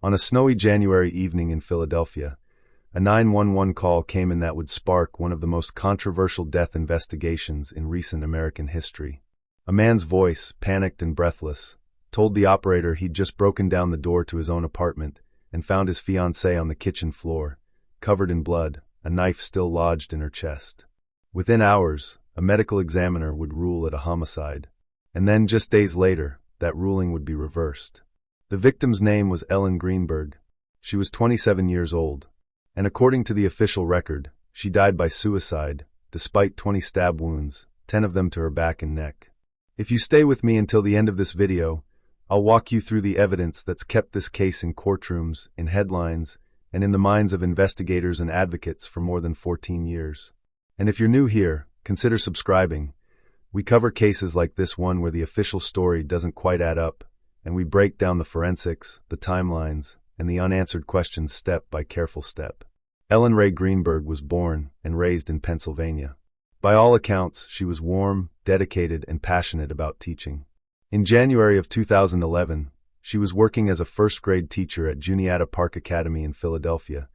On a snowy January evening in Philadelphia, a 911 call came in that would spark one of the most controversial death investigations in recent American history. A man's voice, panicked and breathless, told the operator he'd just broken down the door to his own apartment and found his fiancée on the kitchen floor, covered in blood, a knife still lodged in her chest. Within hours, a medical examiner would rule it a homicide. And then, just days later, that ruling would be reversed. The victim's name was Ellen Greenberg. She was 27 years old, and according to the official record, she died by suicide, despite 20 stab wounds, 10 of them to her back and neck. If you stay with me until the end of this video, I'll walk you through the evidence that's kept this case in courtrooms, in headlines, and in the minds of investigators and advocates for more than 14 years. And if you're new here, consider subscribing. We cover cases like this one where the official story doesn't quite add up, and we break down the forensics, the timelines, and the unanswered questions step by careful step. Ellen Ray Greenberg was born and raised in Pennsylvania. By all accounts, she was warm, dedicated, and passionate about teaching. In January of 2011, she was working as a first-grade teacher at Juniata Park Academy in Philadelphia,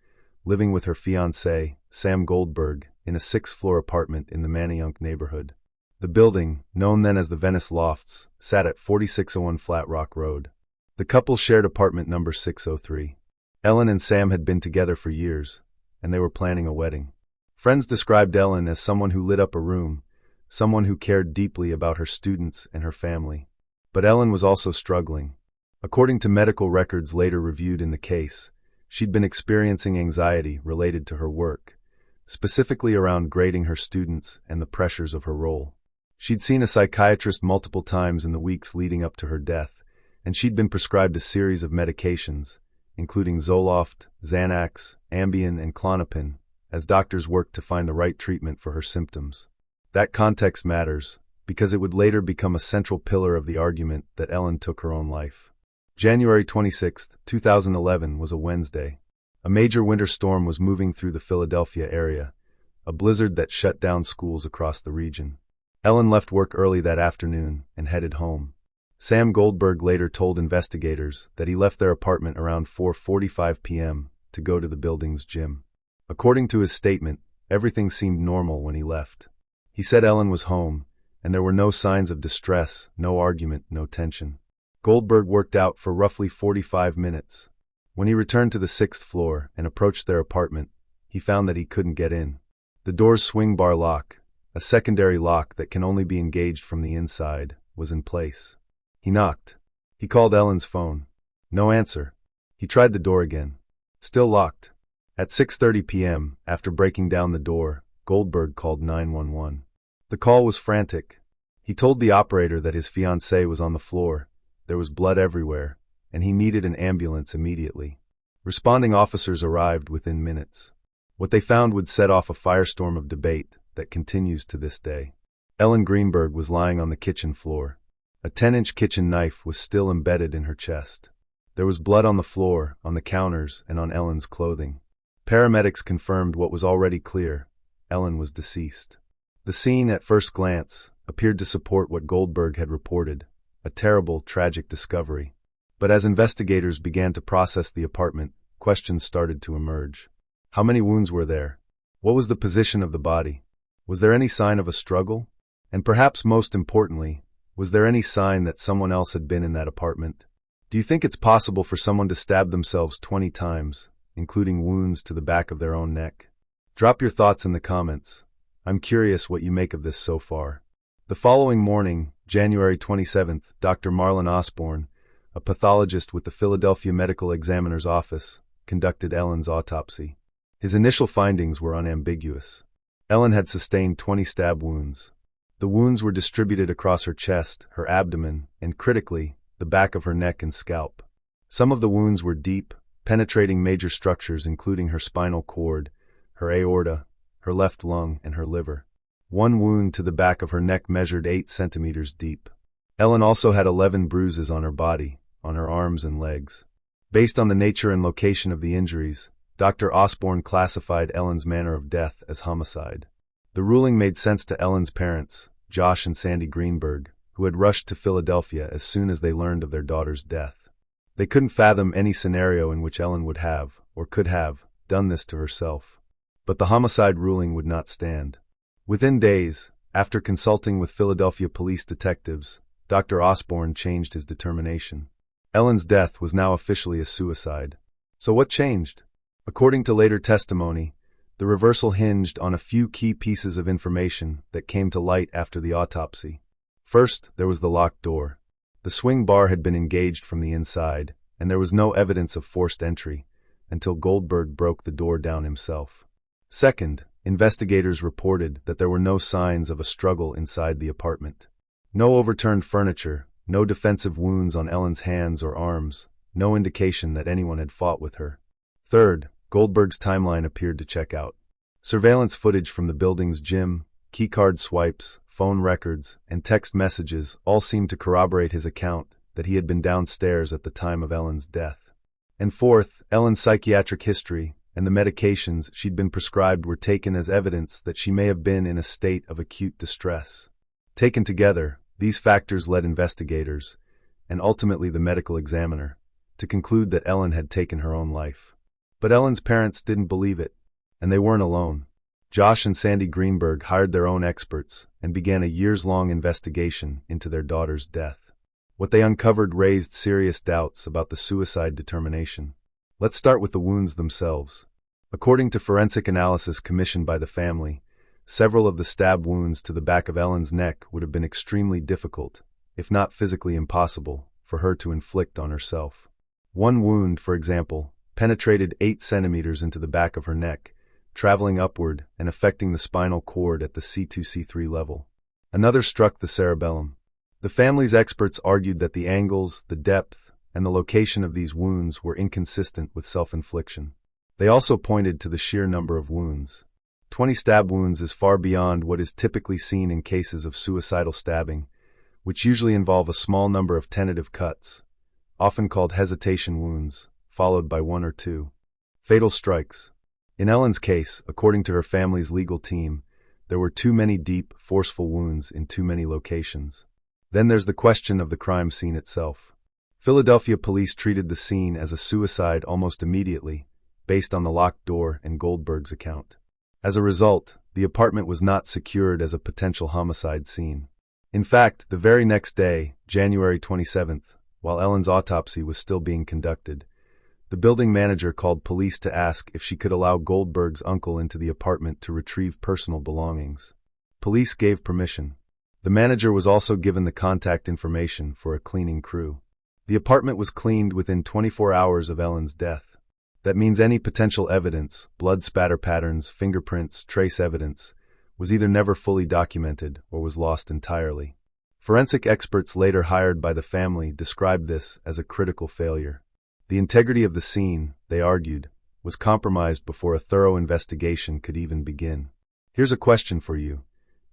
living with her fiancé, Sam Goldberg, in a 6th-floor apartment in the Manayunk neighborhood. The building, known then as the Venice Lofts, sat at 4601 Flat Rock Road. The couple shared apartment number 603. Ellen and Sam had been together for years, and they were planning a wedding. Friends described Ellen as someone who lit up a room, someone who cared deeply about her students and her family. But Ellen was also struggling. According to medical records later reviewed in the case, she'd been experiencing anxiety related to her work, specifically around grading her students and the pressures of her role. She'd seen a psychiatrist multiple times in the weeks leading up to her death, and she'd been prescribed a series of medications, including Zoloft, Xanax, Ambien, and Klonopin, as doctors worked to find the right treatment for her symptoms. That context matters, because it would later become a central pillar of the argument that Ellen took her own life. January 26, 2011 was a Wednesday. A major winter storm was moving through the Philadelphia area, a blizzard that shut down schools across the region. Ellen left work early that afternoon and headed home. Sam Goldberg later told investigators that he left their apartment around 4:45 p.m. to go to the building's gym. According to his statement, everything seemed normal when he left. He said Ellen was home, and there were no signs of distress, no argument, no tension. Goldberg worked out for roughly 45 minutes. When he returned to the 6th floor and approached their apartment, he found that he couldn't get in. The door's swing bar lock, a secondary lock that can only be engaged from the inside, was in place. He knocked. He called Ellen's phone. No answer. He tried the door again. Still locked. At 6:30 p.m., after breaking down the door, Goldberg called 911. The call was frantic. He told the operator that his fiancée was on the floor. There was blood everywhere, and he needed an ambulance immediately. Responding officers arrived within minutes. What they found would set off a firestorm of debate that continues to this day. Ellen Greenberg was lying on the kitchen floor. A 10-inch kitchen knife was still embedded in her chest. There was blood on the floor, on the counters, and on Ellen's clothing. Paramedics confirmed what was already clear: Ellen was deceased. The scene, at first glance, appeared to support what Goldberg had reported: a terrible, tragic discovery. But as investigators began to process the apartment, questions started to emerge. How many wounds were there? What was the position of the body? Was there any sign of a struggle? And perhaps most importantly, was there any sign that someone else had been in that apartment? Do you think it's possible for someone to stab themselves 20 times, including wounds to the back of their own neck? Drop your thoughts in the comments. I'm curious what you make of this so far. The following morning, January 27th, Dr. Marlon Osborne, a pathologist with the Philadelphia Medical Examiner's Office, conducted Ellen's autopsy. His initial findings were unambiguous. Ellen had sustained 20 stab wounds. The wounds were distributed across her chest, her abdomen, and critically, the back of her neck and scalp. Some of the wounds were deep, penetrating major structures including her spinal cord, her aorta, her left lung, and her liver. One wound to the back of her neck measured 8 centimeters deep. Ellen also had 11 bruises on her body, on her arms and legs. Based on the nature and location of the injuries, Dr. Osborne classified Ellen's manner of death as homicide. The ruling made sense to Ellen's parents, Josh and Sandy Greenberg, who had rushed to Philadelphia as soon as they learned of their daughter's death. They couldn't fathom any scenario in which Ellen would have, or could have, done this to herself. But the homicide ruling would not stand. Within days, after consulting with Philadelphia police detectives, Dr. Osborne changed his determination. Ellen's death was now officially a suicide. So what changed? According to later testimony, the reversal hinged on a few key pieces of information that came to light after the autopsy. First, there was the locked door. The swing bar had been engaged from the inside, and there was no evidence of forced entry until Goldberg broke the door down himself. Second, investigators reported that there were no signs of a struggle inside the apartment. No overturned furniture, no defensive wounds on Ellen's hands or arms, no indication that anyone had fought with her. Third, Goldberg's timeline appeared to check out. Surveillance footage from the building's gym, keycard swipes, phone records, and text messages all seemed to corroborate his account that he had been downstairs at the time of Ellen's death. And fourth, Ellen's psychiatric history and the medications she'd been prescribed were taken as evidence that she may have been in a state of acute distress. Taken together, these factors led investigators, and ultimately the medical examiner, to conclude that Ellen had taken her own life. But Ellen's parents didn't believe it, and they weren't alone. Josh and Sandy Greenberg hired their own experts and began a years-long investigation into their daughter's death. What they uncovered raised serious doubts about the suicide determination. Let's start with the wounds themselves. According to forensic analysis commissioned by the family, several of the stab wounds to the back of Ellen's neck would have been extremely difficult, if not physically impossible, for her to inflict on herself. One wound, for example, penetrated 8 centimeters into the back of her neck, traveling upward and affecting the spinal cord at the C2-C3 level. Another struck the cerebellum. The family's experts argued that the angles, the depth, and the location of these wounds were inconsistent with self-infliction. They also pointed to the sheer number of wounds. 20 stab wounds is far beyond what is typically seen in cases of suicidal stabbing, which usually involve a small number of tentative cuts, often called hesitation wounds, followed by 1 or 2 fatal strikes. In Ellen's case, according to her family's legal team, there were too many deep, forceful wounds in too many locations. Then there's the question of the crime scene itself. Philadelphia police treated the scene as a suicide almost immediately, based on the locked door and Goldberg's account. As a result, the apartment was not secured as a potential homicide scene. In fact, the very next day, January 27th, while Ellen's autopsy was still being conducted, the building manager called police to ask if she could allow Goldberg's uncle into the apartment to retrieve personal belongings. Police gave permission. The manager was also given the contact information for a cleaning crew. The apartment was cleaned within 24 hours of Ellen's death. That means any potential evidence, blood spatter patterns, fingerprints, trace evidence, was either never fully documented or was lost entirely. Forensic experts later hired by the family described this as a critical failure. The integrity of the scene, they argued, was compromised before a thorough investigation could even begin. Here's a question for you.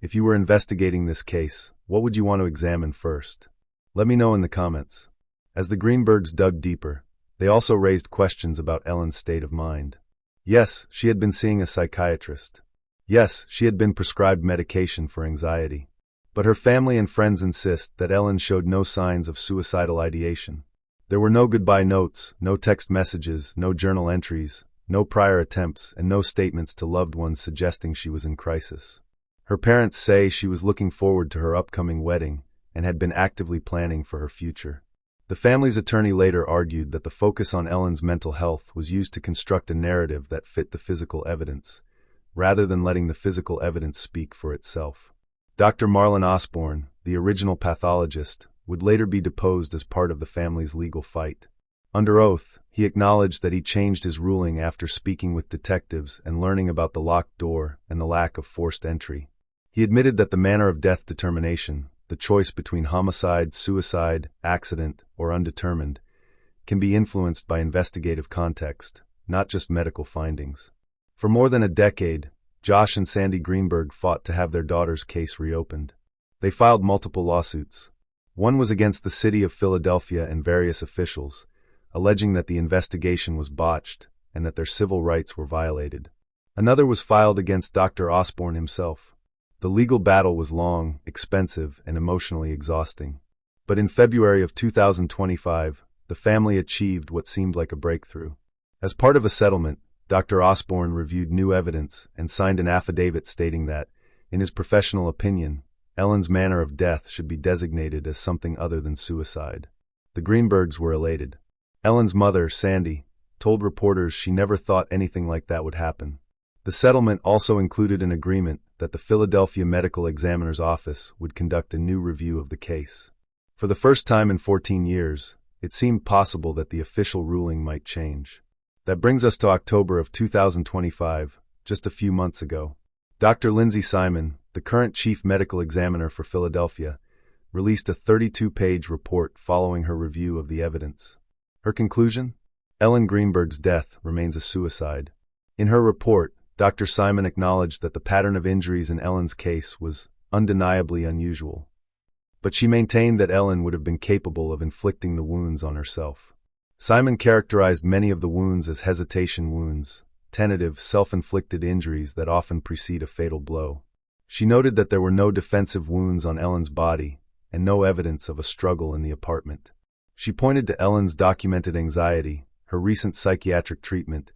If you were investigating this case, what would you want to examine first? Let me know in the comments. As the Greenbergs dug deeper, they also raised questions about Ellen's state of mind. Yes, she had been seeing a psychiatrist. Yes, she had been prescribed medication for anxiety. But her family and friends insist that Ellen showed no signs of suicidal ideation. There were no goodbye notes, no text messages, no journal entries, no prior attempts, and no statements to loved ones suggesting she was in crisis. Her parents say she was looking forward to her upcoming wedding and had been actively planning for her future. The family's attorney later argued that the focus on Ellen's mental health was used to construct a narrative that fit the physical evidence, rather than letting the physical evidence speak for itself. Dr. Marlon Osborne, the original pathologist, would later be deposed as part of the family's legal fight. Under oath, he acknowledged that he changed his ruling after speaking with detectives and learning about the locked door and the lack of forced entry. He admitted that the manner of death determination, the choice between homicide, suicide, accident, or undetermined, can be influenced by investigative context, not just medical findings. For more than a decade, Josh and Sandy Greenberg fought to have their daughter's case reopened. They filed multiple lawsuits. One was against the city of Philadelphia and various officials, alleging that the investigation was botched and that their civil rights were violated. Another was filed against Dr. Osborne himself. The legal battle was long, expensive, and emotionally exhausting. But in February of 2025, the family achieved what seemed like a breakthrough. As part of a settlement, Dr. Osborne reviewed new evidence and signed an affidavit stating that, in his professional opinion, Ellen's manner of death should be designated as something other than suicide. The Greenbergs were elated. Ellen's mother, Sandy, told reporters she never thought anything like that would happen. The settlement also included an agreement that the Philadelphia Medical Examiner's Office would conduct a new review of the case. For the first time in 14 years, it seemed possible that the official ruling might change. That brings us to October of 2025, just a few months ago. Dr. Lindsay Simon, the current chief medical examiner for Philadelphia, released a 32-page report following her review of the evidence. Her conclusion? Ellen Greenberg's death remains a suicide. In her report, Dr. Simon acknowledged that the pattern of injuries in Ellen's case was undeniably unusual. But she maintained that Ellen would have been capable of inflicting the wounds on herself. Simon characterized many of the wounds as hesitation wounds, tentative, self-inflicted injuries that often precede a fatal blow. She noted that there were no defensive wounds on Ellen's body and no evidence of a struggle in the apartment. She pointed to Ellen's documented anxiety, her recent psychiatric treatment,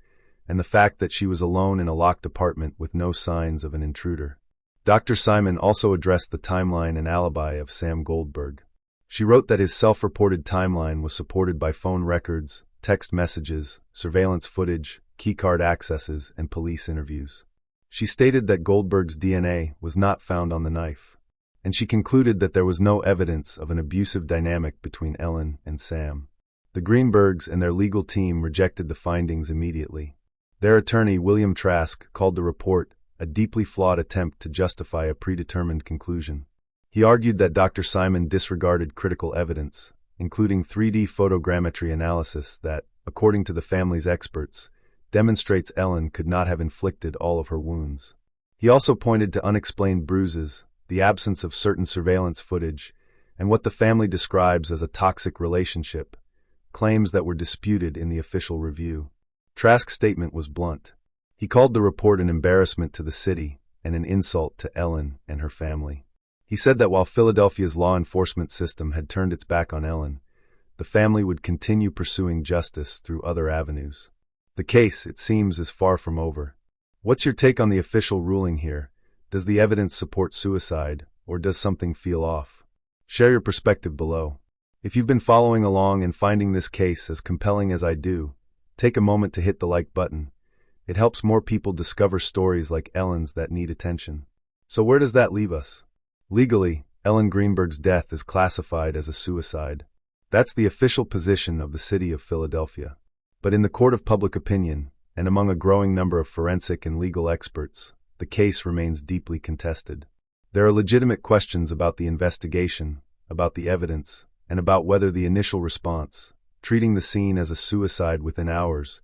and the fact that she was alone in a locked apartment with no signs of an intruder. Dr. Simon also addressed the timeline and alibi of Sam Goldberg. She wrote that his self-reported timeline was supported by phone records, text messages, surveillance footage, keycard accesses, and police interviews. She stated that Goldberg's DNA was not found on the knife, and she concluded that there was no evidence of an abusive dynamic between Ellen and Sam. The Greenbergs and their legal team rejected the findings immediately. Their attorney, William Trask, called the report a deeply flawed attempt to justify a predetermined conclusion. He argued that Dr. Simon disregarded critical evidence, including 3D photogrammetry analysis that, according to the family's experts, demonstrates Ellen could not have inflicted all of her wounds. He also pointed to unexplained bruises, the absence of certain surveillance footage, and what the family describes as a toxic relationship, claims that were disputed in the official review. Trask's statement was blunt. He called the report an embarrassment to the city and an insult to Ellen and her family. He said that while Philadelphia's law enforcement system had turned its back on Ellen, the family would continue pursuing justice through other avenues. The case, it seems, is far from over. What's your take on the official ruling here? Does the evidence support suicide, or does something feel off? Share your perspective below. If you've been following along and finding this case as compelling as I do, take a moment to hit the like button. It helps more people discover stories like Ellen's that need attention. So where does that leave us? Legally, Ellen Greenberg's death is classified as a suicide. That's the official position of the city of Philadelphia. But in the court of public opinion, and among a growing number of forensic and legal experts, the case remains deeply contested. There are legitimate questions about the investigation, about the evidence, and about whether the initial response, treating the scene as a suicide within hours,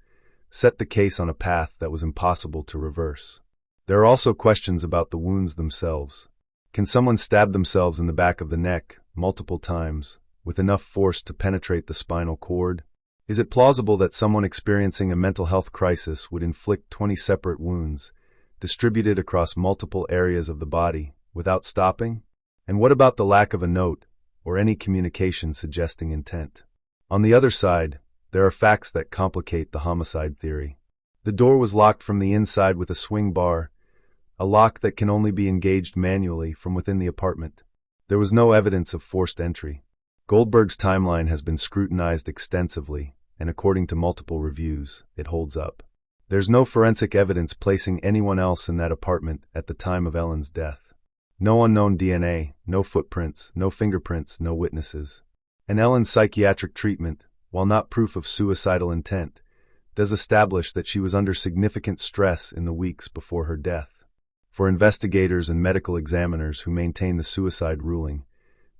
set the case on a path that was impossible to reverse. There are also questions about the wounds themselves. Can someone stab themselves in the back of the neck, multiple times, with enough force to penetrate the spinal cord? Is it plausible that someone experiencing a mental health crisis would inflict 20 separate wounds, distributed across multiple areas of the body, without stopping? And what about the lack of a note, or any communication suggesting intent? On the other side, there are facts that complicate the homicide theory. The door was locked from the inside with a swing bar, a lock that can only be engaged manually from within the apartment. There was no evidence of forced entry. Goldberg's timeline has been scrutinized extensively, and according to multiple reviews, it holds up. There's no forensic evidence placing anyone else in that apartment at the time of Ellen's death. No unknown DNA, no footprints, no fingerprints, no witnesses. And Ellen's psychiatric treatment, while not proof of suicidal intent, does establish that she was under significant stress in the weeks before her death. For investigators and medical examiners who maintain the suicide ruling,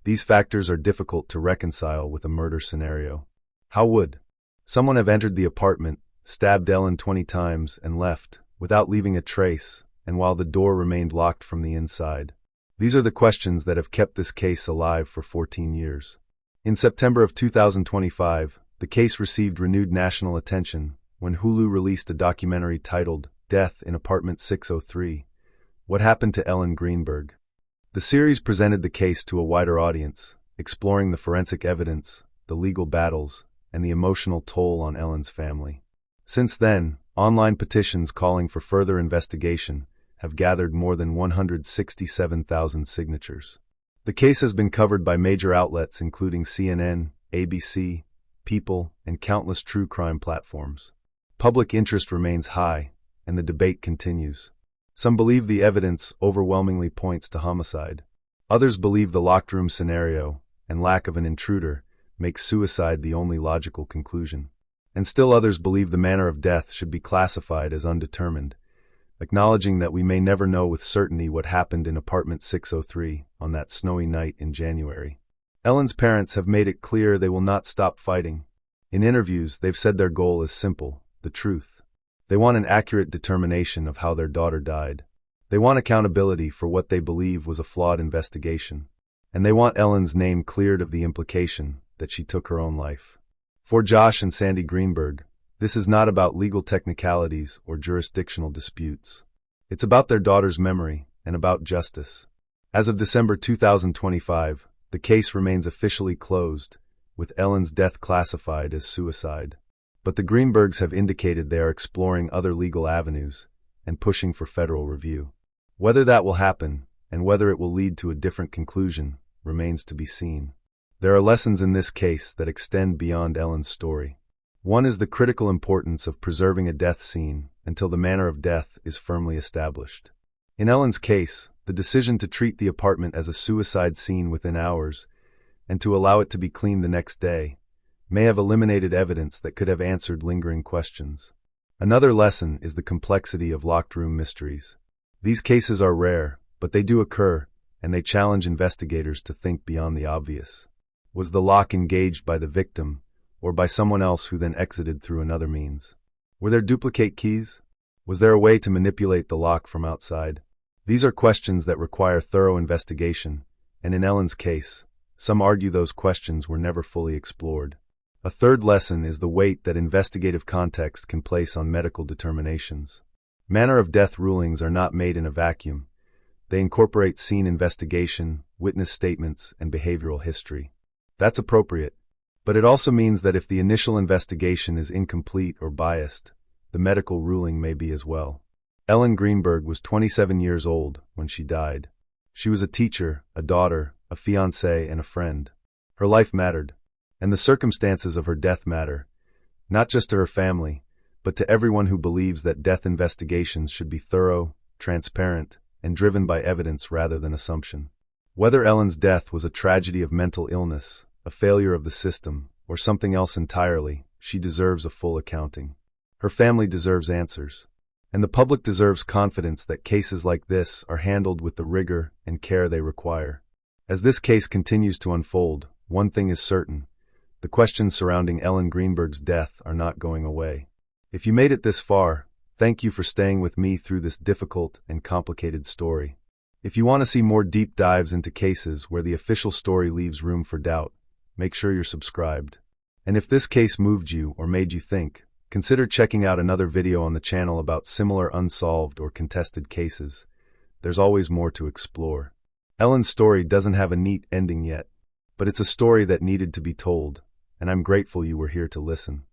these factors are difficult to reconcile with a murder scenario. How would someone have entered the apartment, stabbed Ellen 20 times, and left, without leaving a trace, and while the door remained locked from the inside? These are the questions that have kept this case alive for 14 years. In September of 2025, the case received renewed national attention when Hulu released a documentary titled Death in Apartment 603, What Happened to Ellen Greenberg. The series presented the case to a wider audience, exploring the forensic evidence, the legal battles, and the emotional toll on Ellen's family. Since then, online petitions calling for further investigation have gathered more than 167,000 signatures. The case has been covered by major outlets including CNN, ABC, People, and countless true crime platforms. Public interest remains high, and the debate continues. Some believe the evidence overwhelmingly points to homicide. Others believe the locked room scenario and lack of an intruder makes suicide the only logical conclusion. And still others believe the manner of death should be classified as undetermined, acknowledging that we may never know with certainty what happened in apartment 603 on that snowy night in January. Ellen's parents have made it clear they will not stop fighting. In interviews, they've said their goal is simple: the truth. They want an accurate determination of how their daughter died. They want accountability for what they believe was a flawed investigation. And they want Ellen's name cleared of the implication that she took her own life. For Josh and Sandy Greenberg, this is not about legal technicalities or jurisdictional disputes. It's about their daughter's memory and about justice. As of December 2025, the case remains officially closed, with Ellen's death classified as suicide. But the Greenbergs have indicated they are exploring other legal avenues and pushing for federal review. Whether that will happen, and whether it will lead to a different conclusion, remains to be seen. There are lessons in this case that extend beyond Ellen's story. One is the critical importance of preserving a death scene until the manner of death is firmly established. In Ellen's case, the decision to treat the apartment as a suicide scene within hours and to allow it to be cleaned the next day may have eliminated evidence that could have answered lingering questions. Another lesson is the complexity of locked room mysteries. These cases are rare, but they do occur, and they challenge investigators to think beyond the obvious. Was the lock engaged by the victim, or by someone else who then exited through another means? Were there duplicate keys? Was there a way to manipulate the lock from outside? These are questions that require thorough investigation, and in Ellen's case, some argue those questions were never fully explored. A third lesson is the weight that investigative context can place on medical determinations. Manner of death rulings are not made in a vacuum. They incorporate scene investigation, witness statements, and behavioral history. That's appropriate, but it also means that if the initial investigation is incomplete or biased, the medical ruling may be as well. Ellen Greenberg was 27 years old when she died. She was a teacher, a daughter, a fiancée, and a friend. Her life mattered, and the circumstances of her death matter, not just to her family, but to everyone who believes that death investigations should be thorough, transparent, and driven by evidence rather than assumption. Whether Ellen's death was a tragedy of mental illness, a failure of the system, or something else entirely, she deserves a full accounting. Her family deserves answers. And the public deserves confidence that cases like this are handled with the rigor and care they require. As this case continues to unfold, one thing is certain: the questions surrounding Ellen Greenberg's death are not going away. If you made it this far, thank you for staying with me through this difficult and complicated story. If you want to see more deep dives into cases where the official story leaves room for doubt, make sure you're subscribed. And if this case moved you or made you think, consider checking out another video on the channel about similar unsolved or contested cases. There's always more to explore. Ellen's story doesn't have a neat ending yet, but it's a story that needed to be told, and I'm grateful you were here to listen.